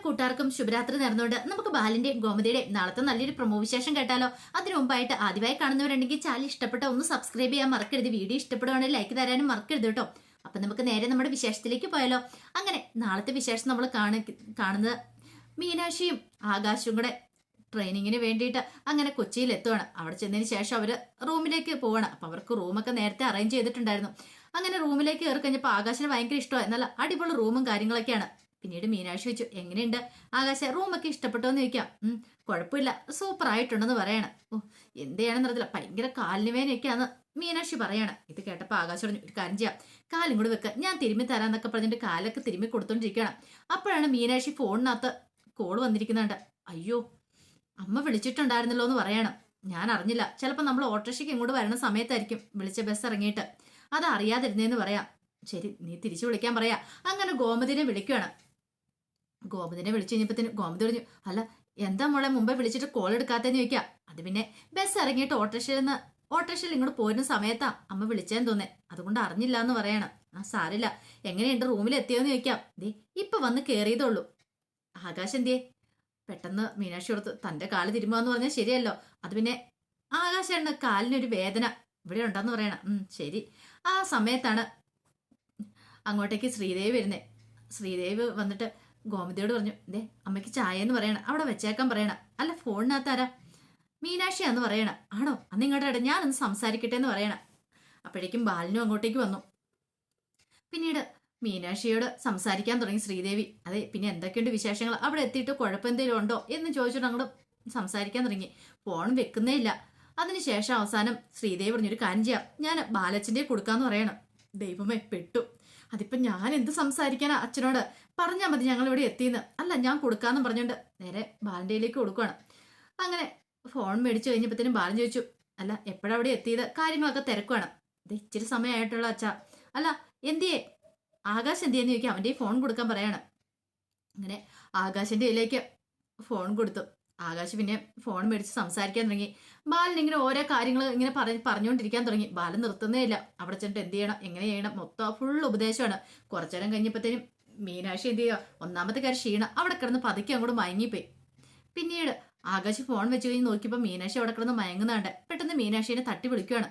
കൂട്ടുകാർക്കും ശുഭരാത്രി നേർന്നുകൊണ്ട് നമുക്ക് ബാലിന്റെയും ഗോമതിയുടെയും നാളത്തെ നല്ലൊരു പ്രൊമോ വിശേഷം കേട്ടാലോ. അതിനു മുമ്പായിട്ട് ആദ്യമായി കാണുന്നവരുണ്ടെങ്കിൽ ചാനൽ ഇഷ്ടപ്പെട്ട ഒന്ന് സബ്സ്ക്രൈബ് ചെയ്യാൻ മറക്കരുത്. വീഡിയോ ഇഷ്ടപ്പെടുവാണെങ്കിൽ ലൈക്ക് തരാനും മറക്കരുത് കേട്ടോ. അപ്പൊ നമുക്ക് നേരെ നമ്മുടെ വിശേഷത്തിലേക്ക് പോയാലോ. അങ്ങനെ നാളത്തെ വിശേഷം നമ്മൾ കാണുന്നത് മീനാക്ഷിയും ആകാശവും കൂടെ ട്രെയിനിങ്ങിന് വേണ്ടിയിട്ട് അങ്ങനെ കൊച്ചിയിൽ എത്തുവാണ്. അവിടെ ചെന്നതിന് ശേഷം അവര് റൂമിലേക്ക് പോവാണ്. അപ്പൊ അവർക്ക് റൂമൊക്കെ നേരത്തെ അറേഞ്ച് ചെയ്തിട്ടുണ്ടായിരുന്നു. അങ്ങനെ റൂമിലേക്ക് കയറി കഴിഞ്ഞപ്പോൾ ആകാശിന് ഭയങ്കര ഇഷ്ടമായി. നല്ല അടിപൊളി റൂമും കാര്യങ്ങളൊക്കെയാണ്. പിന്നീട് മീനാക്ഷി ചോദിച്ചു, എങ്ങനെയുണ്ട് ആകാശ, റൂമൊക്കെ ഇഷ്ടപ്പെട്ടോ എന്ന് ചോദിക്കാം. കുഴപ്പമില്ല, സൂപ്പർ ആയിട്ടുണ്ടെന്ന് പറയണം. ഓ, എന്തെയാണെന്ന് അറിയത്തില്ല, ഭയങ്കര കാലിന് വേനയൊക്കെയാന്ന് മീനാക്ഷി പറയാണ്. ഇത് കേട്ടപ്പോൾ ആകാശം പറഞ്ഞു, ഒരു കാര്യം ചെയ്യാം, കാലും കൂടി വെക്കുക, ഞാൻ തിരുമ്മി തരാന്നൊക്കെ പറഞ്ഞിട്ട് കാലൊക്കെ തിരുമ്മി കൊടുത്തോണ്ടിരിക്കുകയാണ്. അപ്പോഴാണ് മീനാക്ഷി ഫോണിനകത്ത് കോള് വന്നിരിക്കുന്നുണ്ട്. അയ്യോ, അമ്മ വിളിച്ചിട്ടുണ്ടായിരുന്നല്ലോ എന്ന് പറയണം. ഞാൻ അറിഞ്ഞില്ല, ചിലപ്പോൾ നമ്മൾ ഓട്ടോറിക്ഷയ്ക്ക് ഇങ്ങോട്ട് വരുന്ന സമയത്തായിരിക്കും വിളിച്ച ബസ് ഇറങ്ങിയിട്ട്, അത് അറിയാതിരുന്നേന്ന് പറയാം. ശരി, നീ തിരിച്ചു വിളിക്കാൻ പറയാ. അങ്ങനെ ഗോമതിനെ വിളിക്കുകയാണ്. ഗോമതിനെ വിളിച്ചു കഴിഞ്ഞപ്പത്തിന് ഗോമതി പറഞ്ഞു, അല്ല എന്താ മോളെ മുമ്പേ വിളിച്ചിട്ട് കോൾ എടുക്കാത്തേന്ന് ചോദിക്കാം. അത് പിന്നെ ബസ് ഇറങ്ങിയിട്ട് ഓട്ടോറിക്ഷയിൽ ഇങ്ങോട്ട് പോരുന്ന സമയത്താ അമ്മ വിളിച്ചേന്ന് തോന്നേ, അതുകൊണ്ട് അറിഞ്ഞില്ല എന്ന് പറയണം. ആ സാരില്ല, എങ്ങനെയുണ്ട് റൂമിൽ എത്തിയോന്ന് ചോദിക്കാം. ദേ ഇപ്പൊ വന്ന് കേറിയതുള്ളൂ. ആകാശ് എന്തിയേ? പെട്ടെന്ന് മീനാക്ഷി ഓർത്ത്, തന്റെ കാല് തിരുമ്പാന്ന് പറഞ്ഞാൽ ശരിയല്ലോ. അത് പിന്നെ ആകാശാണ് കാലിനൊരു വേദന ഇവിടെ ഉണ്ടെന്ന് പറയണം. ശരി. ആ സമയത്താണ് അങ്ങോട്ടേക്ക് ശ്രീദേവി വരുന്നേ. ശ്രീദേവി വന്നിട്ട് ഗോമതിയോട് പറഞ്ഞു, ദേ അമ്മയ്ക്ക് ചായ എന്ന് പറയണം, അവിടെ വെച്ചേക്കാൻ പറയണം. അല്ല ഫോണിനകത്ത് ആരാ? മീനാക്ഷിയാന്ന് പറയണം. ആണോ, അന്ന് ഇങ്ങോട്ട് ഇട, ഞാനൊന്ന് സംസാരിക്കട്ടെ എന്ന് പറയണം. അപ്പോഴേക്കും ബാലനും അങ്ങോട്ടേക്ക് വന്നു. പിന്നീട് മീനാക്ഷിയോട് സംസാരിക്കാൻ തുടങ്ങി ശ്രീദേവി. അതെ, പിന്നെ എന്തൊക്കെയുണ്ട് വിശേഷങ്ങൾ, അവിടെ എത്തിയിട്ട് കുഴപ്പമെന്തെങ്കിലും ഉണ്ടോ എന്ന് ചോദിച്ചിട്ട് അങ്ങോട്ട് സംസാരിക്കാൻ തുടങ്ങി. ഫോൺ വെക്കുന്നേ ഇല്ല. അതിനുശേഷം അവസാനം ശ്രീദേവി പറഞ്ഞൊരു കാര്യം ചെയ്യാം, ഞാൻ ബാലച്ചന്റെ കൊടുക്കാന്ന് പറയണം. ദൈവമേ, പെട്ടു. അതിപ്പോ ഞാൻ എന്ത് സംസാരിക്കാനാ അച്ഛനോട്? പറഞ്ഞാൽ മതി ഞങ്ങൾ ഇവിടെ എത്തിയെന്ന്. അല്ല, ഞാൻ കൊടുക്കാന്നും പറഞ്ഞോണ്ട് നേരെ ബാലന്റെയിലേക്ക് കൊടുക്കുകയാണ്. അങ്ങനെ ഫോൺ മേടിച്ചു കഴിഞ്ഞപ്പോഴത്തേനും ബാലൻ ചോദിച്ചു, അല്ല എപ്പോഴവിടെ എത്തിയത്? കാര്യങ്ങളൊക്കെ തിരക്കുവാണ്. ഇത് ഇച്ചിരി സമയമായിട്ടുള്ള അച്ഛാ. അല്ല എന്തിയേ ആകാശ് എന്തിയെന്ന് ചോദിക്കാം. അവൻ്റെ ഫോൺ കൊടുക്കാൻ പറയാണ്. അങ്ങനെ ആകാശിന്റെ കയ്യിലേക്ക് ഫോൺ കൊടുത്തു. ആകാശ് പിന്നെ ഫോൺ മേടിച്ച് സംസാരിക്കാൻ തുടങ്ങി. ബാലൻ ഇങ്ങനെ ഓരോ കാര്യങ്ങൾ ഇങ്ങനെ പറഞ്ഞുകൊണ്ടിരിക്കാൻ തുടങ്ങി. ബാലൻ നിർത്തുന്നേ ഇല്ല. അവിടെ ചെന്നിട്ട് എന്ത് ചെയ്യണം, എങ്ങനെ ചെയ്യണം, മൊത്തം ഫുൾ ഉപദേശമാണ്. കുറച്ചു നേരം കഴിഞ്ഞപ്പോഴത്തേനും മീനാക്ഷി എന്ത് ചെയ്യുക, ഒന്നാമത്തെ കാര്യം ക്ഷീണം, അവിടെ കിടന്ന് പതുക്കെ അങ്ങോട്ട് മയങ്ങിപ്പോയി. പിന്നീട് ആകാശ് ഫോൺ വെച്ച് കഴിഞ്ഞ് നോക്കിയപ്പോൾ മീനാക്ഷി അവിടെ കിടന്ന് മയങ്ങുന്നുണ്ട്. പെട്ടെന്ന് മീനാക്ഷിനെ തട്ടി വിളിക്കുകയാണ്.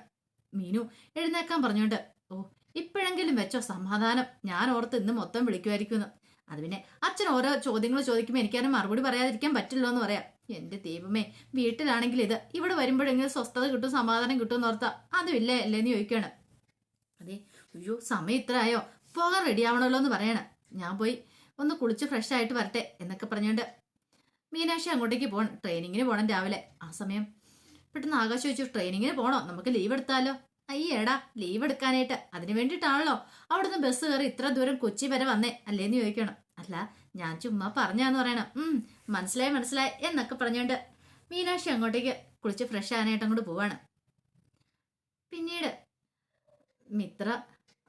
മീനു എഴുന്നേക്കാൻ പറഞ്ഞോണ്ട്. ഓ, ഇപ്പോഴെങ്കിലും വെച്ചോ സമാധാനം, ഞാൻ ഓർത്ത് ഇന്ന് മൊത്തം വിളിക്കുമായിരിക്കുന്നു. അത് പിന്നെ അച്ഛൻ ഓരോ ചോദ്യങ്ങൾ ചോദിക്കുമ്പോൾ എനിക്കാരും മറുപടി പറയാതിരിക്കാൻ പറ്റില്ലോ എന്ന് പറയാം. എന്റെ ദൈവമേ, വീട്ടിലാണെങ്കിൽ ഇത്, ഇവിടെ വരുമ്പോഴെങ്കിലും സ്വസ്ഥത കിട്ടും, സമാധാനം കിട്ടും എന്ന് ഓർത്താ അതുമില്ലേ അല്ലേന്ന് ചോദിക്കുകയാണ്. അതെ, അയ്യോ സമയം ഇത്ര ആയോ, പോകാൻ റെഡി ആവണമല്ലോ എന്ന് പറയണം. ഞാൻ പോയി ഒന്ന് കുളിച്ച് ഫ്രഷ് ആയിട്ട് വരട്ടെ എന്നൊക്കെ പറഞ്ഞുകൊണ്ട് മീനാക്ഷി അങ്ങോട്ടേക്ക് പോകണം. ട്രെയിനിങ്ങിന് പോകണം രാവിലെ. ആ സമയം പെട്ടെന്ന് ആകാശ് ചോദിച്ചു, ട്രെയിനിങ്ങിന് പോകണോ, നമുക്ക് ലീവ് എടുത്താലോ? അയ്യേടാ, ലീവ് എടുക്കാനായിട്ട് അതിന് വേണ്ടിയിട്ടാണല്ലോ അവിടുന്ന് ബസ് കയറി ഇത്ര ദൂരം കൊച്ചി വരെ വന്നേ അല്ലേന്ന് ചോദിക്കണം. അല്ല, ഞാൻ ചുമ്മാ പറഞ്ഞാന്ന് പറയണം. മനസ്സിലായി എന്നൊക്കെ പറഞ്ഞുകൊണ്ട് മീനാക്ഷി അങ്ങോട്ടേക്ക് കുളിച്ച് ഫ്രഷ് ആകാനായിട്ട് അങ്ങോട്ട് പോവാണ്. പിന്നീട് മിത്ര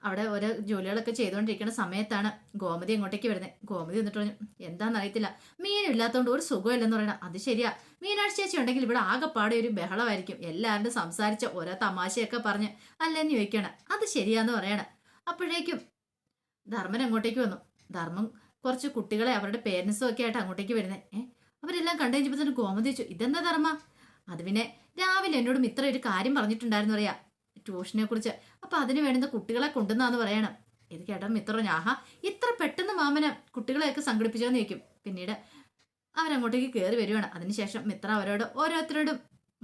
അവിടെ ഓരോ ജോലികളൊക്കെ ചെയ്തുകൊണ്ടിരിക്കുന്ന സമയത്താണ് ഗോമതി അങ്ങോട്ടേക്ക് വരുന്നത്. ഗോമതി എന്നിട്ട് പറഞ്ഞു, എന്താണെന്നറിയത്തില്ല, മീനില്ലാത്തതുകൊണ്ട് ഒരു സുഖമില്ലെന്ന് പറയണം. അത് ശരിയാ, മീനാക്ഷി ചേച്ചി ഉണ്ടെങ്കിൽ ഇവിടെ ആകെപ്പാടെ ഒരു ബഹളമായിരിക്കും, എല്ലാവരും സംസാരിച്ച ഓരോ തമാശയൊക്കെ പറഞ്ഞ് അല്ലേന്ന് ചോദിക്കണം. അത് ശരിയാന്ന് പറയണം. അപ്പോഴേക്കും ധർമ്മൻ അങ്ങോട്ടേക്ക് വന്നു. ധർമ്മം കുറച്ച് കുട്ടികളെ അവരുടെ പേരൻസും ഒക്കെ ആയിട്ട് അങ്ങോട്ടേക്ക് വരുന്നത്. അവരെല്ലാം കണ്ടു കഴിഞ്ഞപ്പോൾ തന്നെ ഗോമതി ചോദിച്ചു, ഇതെന്താ ധർമ്മ? അത് പിന്നെ രാവിലെ എന്നോട് മിത്ര ഒരു കാര്യം പറഞ്ഞിട്ടുണ്ടായിരുന്നു പറയാ, ട്യൂഷനെ കുറിച്ച്. അപ്പൊ അതിന് വേണ്ടുന്ന കുട്ടികളെ കൊണ്ടുവന്നാന്ന് പറയണം. ഇത് കേട്ടോ മിത്ര പറഞ്ഞു, ആഹാ, ഇത്ര പെട്ടെന്ന് മാമന് കുട്ടികളെയൊക്കെ സംഘടിപ്പിച്ചോന്ന് ചോദിക്കും. പിന്നീട് അവരങ്ങോട്ടേക്ക് കയറി വരുവാണ്. അതിനുശേഷം മിത്ര അവരോട് ഓരോരുത്തരോടും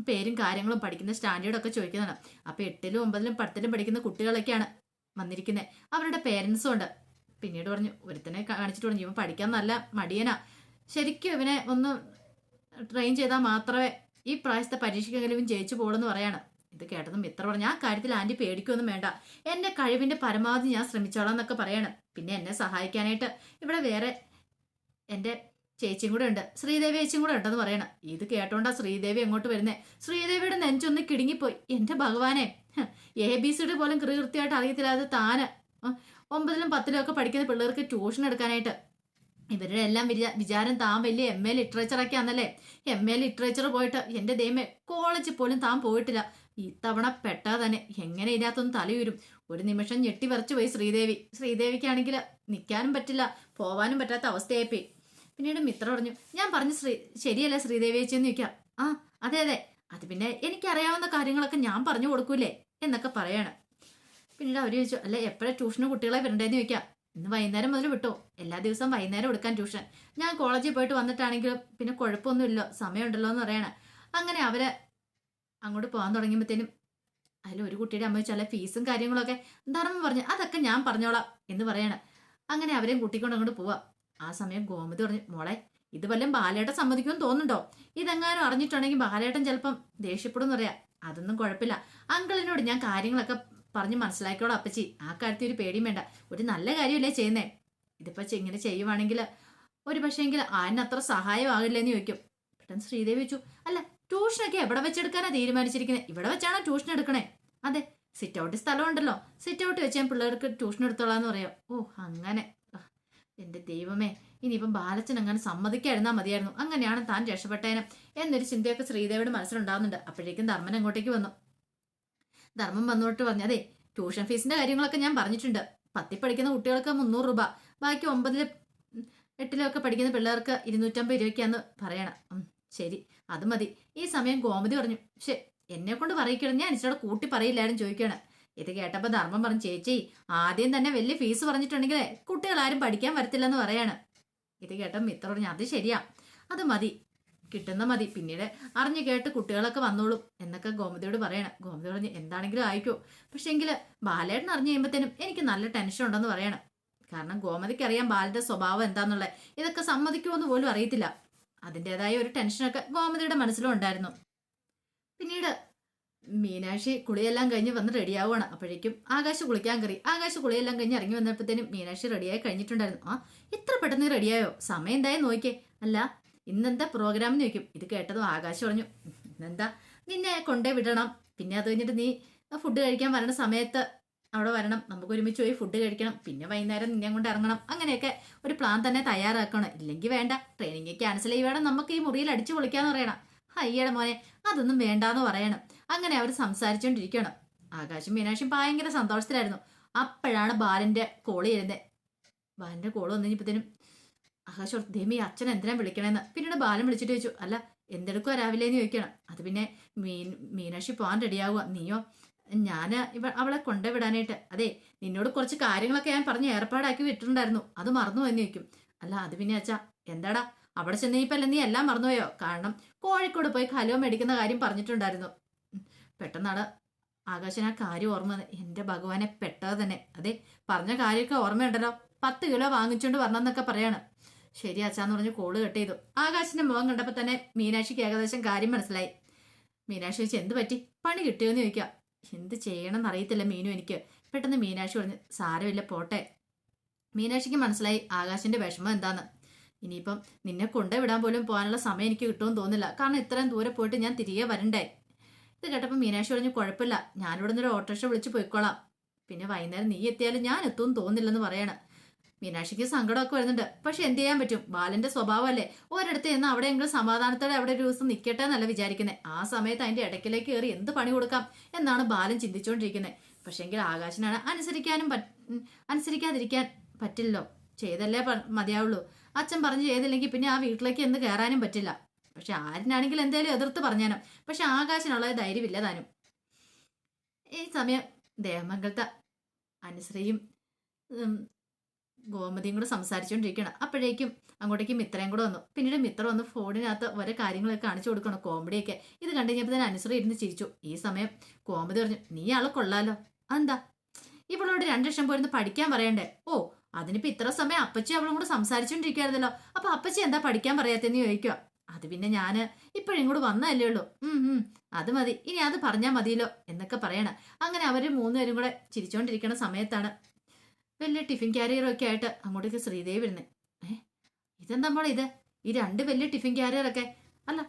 പേരും കാര്യങ്ങളും പഠിക്കുന്ന സ്റ്റാൻഡേർഡും ഒക്കെ ചോദിക്കുന്നതാണ്. അപ്പൊ 8ലും 9ലും 10ലും പഠിക്കുന്ന കുട്ടികളൊക്കെയാണ് വന്നിരിക്കുന്നത്. അവരുടെ പേരൻസും ഉണ്ട്. പിന്നീട് പറഞ്ഞു, ഒരുത്തനെ കാണിച്ചിട്ട് പറഞ്ഞു, ഇവൻ പഠിക്കാൻ നല്ല മടിയനാ, ശരിക്കും ഇവനെ ഒന്ന് ട്രെയിൻ ചെയ്താൽ മാത്രമേ ഈ പ്രാവശ്യത്തെ പരീക്ഷയ്ക്കെങ്കിലും ഇവൻ ജയിച്ചു പോളെന്ന് പറയാണ്. ഇത് കേട്ടതും മിത്ര പറഞ്ഞു, ആ കാര്യത്തിൽ ആന്റി പേടിക്കൊന്നും വേണ്ട, എന്റെ കഴിവിന്റെ പരമാവധി ഞാൻ ശ്രമിച്ചോളാം എന്നൊക്കെ പറയാണ്. പിന്നെ എന്നെ സഹായിക്കാനായിട്ട് ഇവിടെ വേറെ എന്റെ ചേച്ചിയും കൂടെ ഉണ്ട്, ശ്രീദേവി ചേച്ചിയും കൂടെ ഉണ്ടെന്ന് പറയണം. ഇത് കേട്ടോണ്ടാ ശ്രീദേവി എങ്ങോട്ട് വരുന്നേ. ശ്രീദേവിയുടെ നെഞ്ചൊന്ന് കിടുങ്ങിപ്പോയി. എന്റെ ഭഗവാനെ, ABCD പോലും കൃത്യമായിട്ട് അറിയത്തില്ലാതെ താന് 9ലും 10ലും ഒക്കെ പഠിക്കുന്ന പിള്ളേർക്ക് ട്യൂഷൻ എടുക്കാനായിട്ട്. ഇവരുടെ എല്ലാം വിചാരം താൻ വലിയ MA ലിറ്ററേച്ചറൊക്കെ ആണല്ലേ. MA ലിറ്ററേച്ചർ പോയിട്ട് എന്റെ ദൈവമേ, കോളേജിൽ പോലും താൻ പോയിട്ടില്ല. ഇത്തവണ പെട്ടാ തന്നെ എങ്ങനെ ഇതിനകത്തൊന്നും തലയൂരും. ഒരു നിമിഷം ഞെട്ടി വരച്ചു പോയി ശ്രീദേവിക്കാണെങ്കിൽ നിൽക്കാനും പറ്റില്ല, പോവാനും പറ്റാത്ത അവസ്ഥയായിപ്പോയി. പിന്നീട് മിത്ര പറഞ്ഞു, ഞാൻ പറഞ്ഞു ശരിയല്ലേ ശ്രീദേവി ചേച്ചിയെന്ന് ചോദിക്കാം. ആ അതെ അതെ, അത് പിന്നെ എനിക്കറിയാവുന്ന കാര്യങ്ങളൊക്കെ ഞാൻ പറഞ്ഞു കൊടുക്കൂലേ എന്നൊക്കെ പറയാണ്. പിന്നീട് അവർ ചോദിച്ചു, അല്ല എപ്പോഴാണ് ട്യൂഷന് കുട്ടികളെ വരണ്ടേന്ന് ചോദിക്കാം. ഇന്ന് വൈകുന്നേരം മുതൽ വിട്ടോ, എല്ലാ ദിവസവും വൈകുന്നേരം എടുക്കാൻ ട്യൂഷൻ. ഞാൻ കോളേജിൽ പോയിട്ട് വന്നിട്ടാണെങ്കിലും പിന്നെ കുഴപ്പമൊന്നുമില്ലോ, സമയമുണ്ടല്ലോ എന്ന് പറയണ. അങ്ങനെ അവരെ അങ്ങോട്ട് പോകാൻ തുടങ്ങിയപ്പോഴത്തേനും അതിലൊരു കുട്ടിയുടെ അമ്മ വെച്ചാൽ ഫീസും കാര്യങ്ങളൊക്കെ ധർമ്മം പറഞ്ഞു, അതൊക്കെ ഞാൻ പറഞ്ഞോളാം എന്ന് പറയണ. അങ്ങനെ അവരെയും കൂട്ടിക്കൊണ്ട് അങ്ങോട്ട് പോവാം. ആ സമയം ഗോമതി പറഞ്ഞു, മോളെ ഇത് വല്ലതും ബാലേട്ടൻ സമ്മതിക്കുമെന്ന് തോന്നുന്നുണ്ടോ? ഇതെങ്ങാനും അറിഞ്ഞിട്ടുണ്ടെങ്കിൽ ബാലേട്ടൻ ചിലപ്പം ദേഷ്യപ്പെടും എന്ന് പറയാം. അതൊന്നും കുഴപ്പമില്ല, അങ്കിളിനോട് ഞാൻ കാര്യങ്ങളൊക്കെ പറഞ്ഞ് മനസ്സിലാക്കിയോളാം അപ്പച്ചി, ആ കാര്യത്തിൽ ഒരു പേടിയും വേണ്ട. ഒരു നല്ല കാര്യമല്ലേ ചെയ്യുന്നേ, ഇതിപ്പോ ഇങ്ങനെ ചെയ്യുവാണെങ്കിൽ ഒരു പക്ഷേങ്കിൽ അത്ര സഹായമാകില്ലെന്ന് ചോദിക്കും. പെട്ടെന്ന് ശ്രീദേവി ചോദിച്ചു, അല്ല ട്യൂഷനൊക്കെ എവിടെ വെച്ചെടുക്കാനാ തീരുമാനിച്ചിരിക്കുന്നത്? ഇവിടെ വെച്ചാണോ ട്യൂഷൻ എടുക്കണേ? അതെ, സിറ്റ് ഔട്ട് സ്ഥലം ഉണ്ടല്ലോ, സിറ്റ് ഔട്ട് വെച്ച് ഞാൻ പിള്ളേർക്ക് ട്യൂഷൻ എടുത്തോളാന്ന് പറയാം. ഓ അങ്ങനെ, എന്റെ ദൈവമേ, ഇനിയിപ്പം ബാലച്ചൻ അങ്ങനെ സമ്മതിക്കായിരുന്നാ മതിയായിരുന്നു, അങ്ങനെയാണ് താൻ രക്ഷപ്പെട്ടേനും എന്നൊരു ചിന്തയൊക്കെ ശ്രീദേവിയുടെ മനസ്സിലുണ്ടാവുന്നുണ്ട്. അപ്പോഴേക്കും ധർമ്മൻ അങ്ങോട്ടേക്ക് വന്നു. ധർമ്മം വന്നോട്ട് പറഞ്ഞു, അതെ ട്യൂഷൻ ഫീസിന്റെ കാര്യങ്ങളൊക്കെ ഞാൻ പറഞ്ഞിട്ടുണ്ട്. 10ൽ പഠിക്കുന്ന കുട്ടികൾക്ക് 300 രൂപ, ബാക്കി 9ലും 8ലും ഒക്കെ പഠിക്കുന്ന പിള്ളേർക്ക് 250 രൂപയ്ക്കാന്ന് പറയണം. ശരി, അത് മതി. ഈ സമയം ഗോമതി പറഞ്ഞു, ശരി എന്നെ കൊണ്ട് പറയിക്കണം, ഞാൻ ഇച്ചിരി കൂട്ടി പറയില്ലാരും ചോദിക്കണം. ഇത് കേട്ടപ്പോൾ ധർമ്മം പറഞ്ഞു, ചേച്ചി ആദ്യം തന്നെ വലിയ ഫീസ് പറഞ്ഞിട്ടുണ്ടെങ്കിൽ കുട്ടികളാരും പഠിക്കാൻ വരത്തില്ലെന്ന് പറയാണ്. ഇത് കേട്ട മിത്ര പറഞ്ഞു, അത് ശരിയാ, അത് മതി, കിട്ടുന്ന മതി, പിന്നീട് അറിഞ്ഞു കേട്ട് കുട്ടികളൊക്കെ വന്നോളും എന്നൊക്കെ ഗോമതിയോട് പറയണം. ഗോമതി പറഞ്ഞു, എന്താണെങ്കിലും ആയിക്കോ, പക്ഷെ എങ്കില് ബാലേട്ടൻ അറിഞ്ഞു കഴിയുമ്പോഴത്തേനും എനിക്ക് നല്ല ടെൻഷൻ ഉണ്ടെന്ന് പറയണം. കാരണം ഗോമതിക്ക് അറിയാം ബാലന്റെ സ്വഭാവം എന്താന്നുള്ളത്, ഇതൊക്കെ സമ്മതിക്കുമോന്ന് പോലും അറിയത്തില്ല. അതിൻ്റെതായ ഒരു ടെൻഷനൊക്കെ ഗോമതിയുടെ മനസ്സിലും ഉണ്ടായിരുന്നു. പിന്നീട് മീനാക്ഷി കുളിയെല്ലാം കഴിഞ്ഞ് വന്ന് റെഡിയാവുകയാണ്. അപ്പോഴേക്കും ആകാശ് കുളിക്കാൻ കയറി. ആകാശ് കുളിയെല്ലാം കഴിഞ്ഞ് ഇറങ്ങി വന്നപ്പോഴത്തേനും മീനാക്ഷി റെഡിയായി കഴിഞ്ഞിട്ടുണ്ടായിരുന്നു. ആ ഇത്ര പെട്ടെന്ന് റെഡിയായോ? സമയം എന്തായി നോക്കിയേ. അല്ല ഇന്നെന്താ പ്രോഗ്രാം എന്ന് ചോദിക്കും. ഇത് കേട്ടതും ആകാശ് പറഞ്ഞു, ഇന്നെന്താ നിന്നെ കൊണ്ടേ വിടണം, പിന്നെ അത് കഴിഞ്ഞിട്ട് നീ ഫുഡ് കഴിക്കാൻ വരണ സമയത്ത് അവിടെ വരണം, നമുക്ക് ഒരുമിച്ച് പോയി ഫുഡ് കഴിക്കണം, പിന്നെ വൈകുന്നേരം നിന്നെ കൊണ്ട് ഇറങ്ങണം, അങ്ങനെയൊക്കെ ഒരു പ്ലാൻ തന്നെ തയ്യാറാക്കണം. ഇല്ലെങ്കിൽ വേണ്ട, ട്രെയിനിങ് ക്യാൻസൽ ചെയ്യുവാണ്, നമുക്ക് ഈ മുറിയിൽ അടിച്ചു പൊളിക്കാന്ന് പറയണം. അയ്യയുടെ മോനെ അതൊന്നും വേണ്ടാന്ന് പറയണം. അങ്ങനെ അവർ സംസാരിച്ചുകൊണ്ടിരിക്കണം. ആകാശും മീനാക്ഷിയും ഭയങ്കര സന്തോഷത്തിലായിരുന്നു. അപ്പോഴാണ് ബാലന്റെ കോള് ചെയ്യുന്നത്. ബാലന്റെ കോള് വന്നു കഴിഞ്ഞപ്പോഴത്തേനും ആകാശ് ദേമി അച്ഛൻ എന്തിനാ വിളിക്കണേന്ന്. പിന്നീട് ബാലൻ വിളിച്ചിട്ട് ചോദിച്ചു, അല്ല എന്തെടുക്കുക രാവിലെന്ന് ചോദിക്കണം. അത് പിന്നെ മീനാക്ഷി പോകാൻ റെഡിയാവുക, നീയോ? ഞാന് അവളെ കൊണ്ടുവിടാനായിട്ട്. അതെ നിന്നോട് കുറച്ച് കാര്യങ്ങളൊക്കെ ഞാൻ പറഞ്ഞ് ഏർപ്പാടാക്കി വിട്ടിട്ടുണ്ടായിരുന്നു, അത് മറന്നു എന്ന് ചോദിക്കും. അല്ല അത് പിന്നെ അച്ഛാ എന്താടാ അവിടെ ചെന്നീപ്പല്ല നീ എല്ലാം മറന്നുപോയോ? കാരണം കോഴിക്കോട് പോയി ഹലോ മേടിക്കുന്ന കാര്യം പറഞ്ഞിട്ടുണ്ടായിരുന്നു. പെട്ടെന്നാണ് ആകാശന് ആ കാര്യം ഓർമ്മ. എന്റെ ഭഗവാനെ പെട്ടത് തന്നെ. അതെ പറഞ്ഞ കാര്യമൊക്കെ ഓർമ്മയുണ്ടല്ലോ, 10 കിലോ വാങ്ങിച്ചോണ്ട് വരണമെന്നൊക്കെ പറയാണ്. ശരി അച്ഛാന്ന് പറഞ്ഞ് കോള് കട്ട് ചെയ്തു. ആകാശിന്റെ മുഖം കണ്ടപ്പോൾ തന്നെ മീനാക്ഷിക്ക് ഏകദേശം കാര്യം മനസ്സിലായി. മീനാക്ഷി ചോദിച്ചു, എന്ത് പറ്റി, പണി കിട്ടിയോന്ന് ചോദിക്കാം. എന്ത് ചെയ്യണമെന്ന് അറിയത്തില്ല മീനു എനിക്ക്. പെട്ടെന്ന് മീനാക്ഷി പറഞ്ഞു, സാരമില്ല പോട്ടെ. മീനാക്ഷിക്ക് മനസ്സിലായി ആകാശിന്റെ വിഷമം എന്താന്ന്. ഇനിയിപ്പം നിന്നെ കൊണ്ടുവിടാൻ പോലും പോകാനുള്ള സമയം എനിക്ക് കിട്ടുമെന്ന് തോന്നില്ല, കാരണം ഇത്രയും ദൂരെ പോയിട്ട് ഞാൻ തിരികെ വരണ്ടേ. ഇത് കേട്ടപ്പോൾ മീനാക്ഷി പറഞ്ഞു, കുഴപ്പമില്ല, ഞാനിവിടെ നിന്നൊരു ഓട്ടോറിക്ഷ വിളിച്ച് പോയിക്കോളാം, പിന്നെ വൈകുന്നേരം നീ എത്തിയാലും ഞാൻ എത്തുമെന്ന് തോന്നില്ലെന്ന് പറയണം. മീനാക്ഷിക്ക് സങ്കടമൊക്കെ വരുന്നുണ്ട്. പക്ഷെ എന്ത് ചെയ്യാൻ പറ്റും, ബാലന്റെ സ്വഭാവമല്ലേ. ഒരിടത്ത് ചെന്ന് അവിടെയെങ്കിലും സമാധാനത്തോടെ അവിടെ ഒരു ദിവസം നിൽക്കട്ടെ എന്നല്ല വിചാരിക്കുന്നത്. ആ സമയത്ത് അതിന്റെ ഇടയ്ക്കിലേക്ക് കയറി എന്ത് പണി കൊടുക്കാം എന്നാണ് ബാലൻ ചിന്തിച്ചുകൊണ്ടിരിക്കുന്നത്. പക്ഷെങ്കിൽ ആകാശനാണ് അനുസരിക്കാതിരിക്കാൻ പറ്റില്ലല്ലോ, ചെയ്തല്ലേ മതിയാവുള്ളൂ. അച്ഛൻ പറഞ്ഞു ചെയ്തില്ലെങ്കിൽ പിന്നെ ആ വീട്ടിലേക്ക് എന്ന് കയറാനും പറ്റില്ല. പക്ഷെ ആരിനാണെങ്കിൽ എന്തായാലും എതിർത്ത് പറഞ്ഞാനും. പക്ഷെ ആകാശനുള്ള ധൈര്യമില്ല താനും. ഈ സമയം ദേവമംഗലത്തെ അനുശ്രീയും ഗോമതിയും കൂടെ സംസാരിച്ചുകൊണ്ടിരിക്കണം. അപ്പോഴേക്കും അങ്ങോട്ടേക്ക് മിത്രയും കൂടെ വന്നു. പിന്നീട് മിത്ര വന്ന് ഫോണിനകത്ത് ഓരോ കാര്യങ്ങളൊക്കെ കാണിച്ചു കൊടുക്കണം, കോമഡിയൊക്കെ. ഇത് കണ്ടു കഴിഞ്ഞപ്പോൾ തന്നെ അനുശ്രീ ഇരുന്ന് ചിരിച്ചു. ഈ സമയം കോമതി പറഞ്ഞു, നീ ആളെ കൊള്ളാലോ, അതെന്താ ഇവളോട് 2 ലക്ഷം പോയിരുന്ന് പഠിക്കാൻ പറയണ്ടേ? ഓ അതിനിപ്പോ ഇത്ര സമയം അപ്പച്ചി അവളും കൂടെ സംസാരിച്ചോണ്ടിരിക്കുകയായിരുന്നല്ലോ, അപ്പൊ അപ്പച്ചി എന്താ പഠിക്കാൻ പറയാത്തെന്ന് ചോദിക്കുക. അത് പിന്നെ ഞാന് ഇപ്പോഴിങ്ങോട്ട് വന്നതല്ലേ ഉള്ളൂ, അത് മതി, ഇനി അത് പറഞ്ഞാൽ മതിയല്ലോ എന്നൊക്കെ പറയണം. അങ്ങനെ അവര് 3 പേരും കൂടെ ചിരിച്ചോണ്ടിരിക്കുന്ന സമയത്താണ് വലിയ ടിഫിൻ ക്യാരിയറൊക്കെ ആയിട്ട് അങ്ങോട്ടേക്ക് ശ്രീദേവി വരുന്നത്. ഇതെന്താ മോളെ ഇത്, ഈ 2 വലിയ ടിഫിൻ ക്യാരിയറൊക്കെ? അല്ല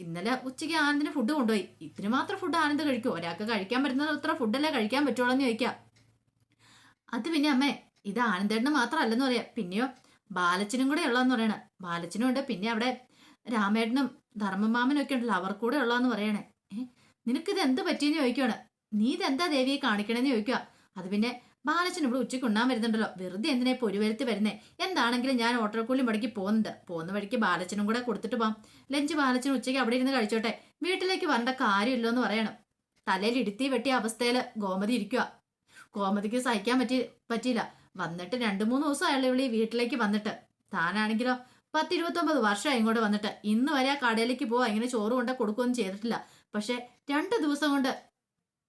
ഇന്നലെ ഉച്ചയ്ക്ക് ആനന്ദിന് ഫുഡ് കൊണ്ടുപോയി, ഇതിന് മാത്രം ഫുഡ് ആനന്ദ് കഴിക്കുമോ? ഒരാൾക്ക് കഴിക്കാൻ പറ്റുന്നത് ഇത്ര ഫുഡല്ലേ കഴിക്കാൻ പറ്റുള്ളൂ എന്ന് ചോദിക്കാം. അത് പിന്നെ അമ്മേ ഇത് ആനന്ദേട്ടന് മാത്രമല്ലെന്ന് പറയാം, പിന്നെയോ ബാലച്ചനും കൂടെ ഉള്ളതെന്ന് പറയണേ. ബാലച്ചനും ഉണ്ട്, പിന്നെ അവിടെ രാമേട്ടനും ധർമ്മമാമനും ഒക്കെ ഉണ്ടല്ലോ, അവർ കൂടെ ഉള്ളതെന്ന് പറയണേ. നിനക്കിത് എന്ത് പറ്റിയെന്ന് ചോദിക്കുവാണ്. നീ ഇതെന്താ ദേവിയെ കാണിക്കണേന്ന് ചോദിക്കുക. അത് പിന്നെ ബാലച്ചൻ ഇവിടെ ഉച്ചയ്ക്ക് ഉണ്ണാൻ വരുന്നുണ്ടല്ലോ, വെറുതെ എന്തിനാ ഇപ്പൊ ഒരു വരുത്തി വരുന്നേ? എന്താണെങ്കിലും ഞാൻ ഓട്ടോക്കൂലി മുടക്കി പോകുന്നുണ്ട്, പോകുന്ന വഴിക്ക് ബാലച്ചനും കൂടെ കൊടുത്തിട്ട് പോവാം. ലഞ്ച് ബാലച്ചൻ ഉച്ചയ്ക്ക് അവിടെ ഇരുന്ന് കഴിച്ചോട്ടെ, വീട്ടിലേക്ക് വരേണ്ട കാര്യമില്ലോ എന്ന് പറയണം. തലയിൽ ഇടുത്തി വെട്ടിയ അവസ്ഥയിൽ ഗോമതി ഇരിക്കുക. ഗോമതിക്ക് സഹിക്കാൻ പറ്റിയില്ല. വന്നിട്ട് 2-3 ദിവസം അയാൾ ഇവിടെ വീട്ടിലേക്ക് വന്നിട്ട്. താനാണെങ്കിലോ 10-29 വർഷമായി ഇങ്ങോട്ട് വന്നിട്ട് ഇന്ന് വരെ ആ കടയിലേക്ക് പോവാ, ഇങ്ങനെ ചോറ് കൊണ്ട് കൊടുക്കുകയൊന്നും ചെയ്തിട്ടില്ല. പക്ഷെ 2 ദിവസം കൊണ്ട്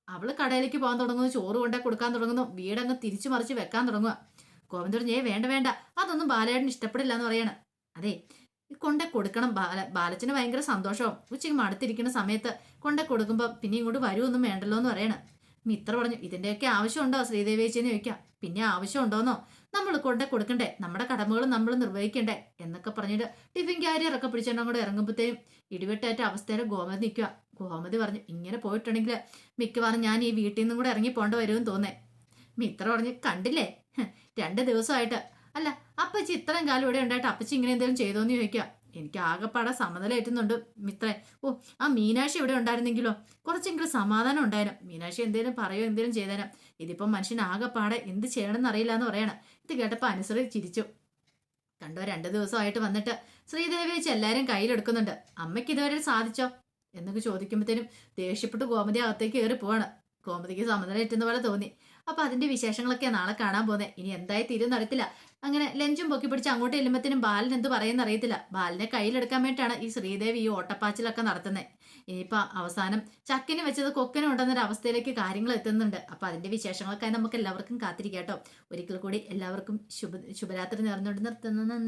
അവള് കടയിലേക്ക് പോകാൻ തുടങ്ങുന്നു, ചോറ് കൊണ്ടേ കൊടുക്കാൻ തുടങ്ങുന്നു, വീടങ്ങ് തിരിച്ചു മറിച്ച് വെക്കാൻ തുടങ്ങുക. ഗോവിന്ദൻ പറഞ്ഞു, വേണ്ട വേണ്ട, അതൊന്നും ബാലേട്ടന് ഇഷ്ടപ്പെടില്ല എന്ന് പറയാണ്. അതെ, കൊണ്ടേ കൊടുക്കണം. ബാലച്ചന് ഭയങ്കര സന്തോഷവും. ഉച്ചയ്ക്ക് മടുത്തിരിക്കുന്ന സമയത്ത് കൊണ്ടേ കൊടുക്കുമ്പോൾ പിന്നെ ഇങ്ങോട്ട് വരുമൊന്നും വേണ്ടല്ലോ എന്ന് പറയണം. മിത്ര പറഞ്ഞു, ഇതിന്റെയൊക്കെ ആവശ്യമുണ്ടോ ശ്രീദേവി ചേച്ചിന്ന് ചോദിക്കാം. പിന്നെ ആവശ്യമുണ്ടോന്നോ, നമ്മൾ കൊണ്ടേ കൊടുക്കണ്ടേ, നമ്മുടെ കടമകൾ നമ്മൾ നിർവഹിക്കണ്ടേ എന്നൊക്കെ പറഞ്ഞിട്ട് ടിഫിൻ ക്യാരിയറൊക്കെ പിടിച്ചെണ്ണം കൂടെ ഇറങ്ങുമ്പോഴത്തേയും ഇടിവെട്ടേറ്റ അവസ്ഥയിൽ ഗോമതി നിൽക്കുക. ഗോമതി പറഞ്ഞു, ഇങ്ങനെ പോയിട്ടുണ്ടെങ്കിൽ മിക്കവാറും ഞാൻ ഈ വീട്ടിൽ നിന്നും കൂടെ ഇറങ്ങി പോകേണ്ട വരുമെന്ന് തോന്നേ. മിത്ര പറഞ്ഞു, കണ്ടില്ലേ 2 ദിവസമായിട്ട്. അല്ല, അപ്പച്ചി ഇത്രയും കാലം ഇവിടെ ഉണ്ടായിട്ട് അപ്പച്ചി ഇങ്ങനെ എന്തെങ്കിലും ചെയ്തോന്ന് ചോദിക്കുക. എനിക്ക് ആകെപ്പാടെ സമനിലേറ്റുന്നുണ്ട് മിത്രേ. ഓ, ആ മീനാക്ഷി ഇവിടെ ഉണ്ടായിരുന്നെങ്കിലോ കുറച്ചെങ്കിലും സമാധാനം ഉണ്ടായിരുന്നു. മീനാക്ഷി എന്തേലും പറയോ എന്തേലും ചെയ്തേരാം. ഇതിപ്പം മനുഷ്യൻ ആകെപ്പാടെ എന്ത് ചെയ്യണമെന്ന് അറിയില്ല എന്ന് പറയണം. ഇത് കേട്ടപ്പോൾ അനുസരി ചിരിച്ചു. കണ്ടോ, 2 ദിവസമായിട്ട് വന്നിട്ട് ശ്രീദേവി വെച്ച് എല്ലാവരും കയ്യിലെടുക്കുന്നുണ്ട്. അമ്മയ്ക്ക് ഇതുവരെ സാധിച്ചോ എന്നൊക്കെ ചോദിക്കുമ്പോഴത്തേനും ദേഷ്യപ്പെട്ട് ഗോമതി അകത്തേക്ക് കയറി പോവാണ്. ഗോമതിക്ക് സമനിലേറ്റുന്ന പോലെ തോന്നി. അപ്പൊ അതിന്റെ വിശേഷങ്ങളൊക്കെ നാളെ കാണാൻ പോകുന്നത്. ഇനി എന്തായി തീരുമെന്ന് അറിയത്തില്ല. അങ്ങനെ ലഞ്ചും പൊക്കി പിടിച്ച് അങ്ങോട്ട് ചെല്ലുമ്പത്തിനും ബാലൻ എന്ത് പറയുന്ന അറിയത്തില്ല. ബാലിനെ കയ്യിലെടുക്കാൻ വേണ്ടിയിട്ടാണ് ഈ ശ്രീദേവി ഈ ഓട്ടപ്പാച്ചിലൊക്കെ നടത്തുന്നത്. ഇനിയിപ്പോ അവസാനം ചക്കിന് വെച്ചത് കൊക്കിനും ഉണ്ടെന്നൊരു അവസ്ഥയിലേക്ക് കാര്യങ്ങൾ എത്തുന്നുണ്ട്. അപ്പൊ അതിന്റെ വിശേഷങ്ങൾക്കായി നമുക്ക് എല്ലാവർക്കും കാത്തിരിക്കാം കേട്ടോ. ഒരിക്കൽ കൂടി എല്ലാവർക്കും ശുഭരാത്രി നേർന്നുകൊണ്ട് നിർത്തുന്നു. നന്ദി.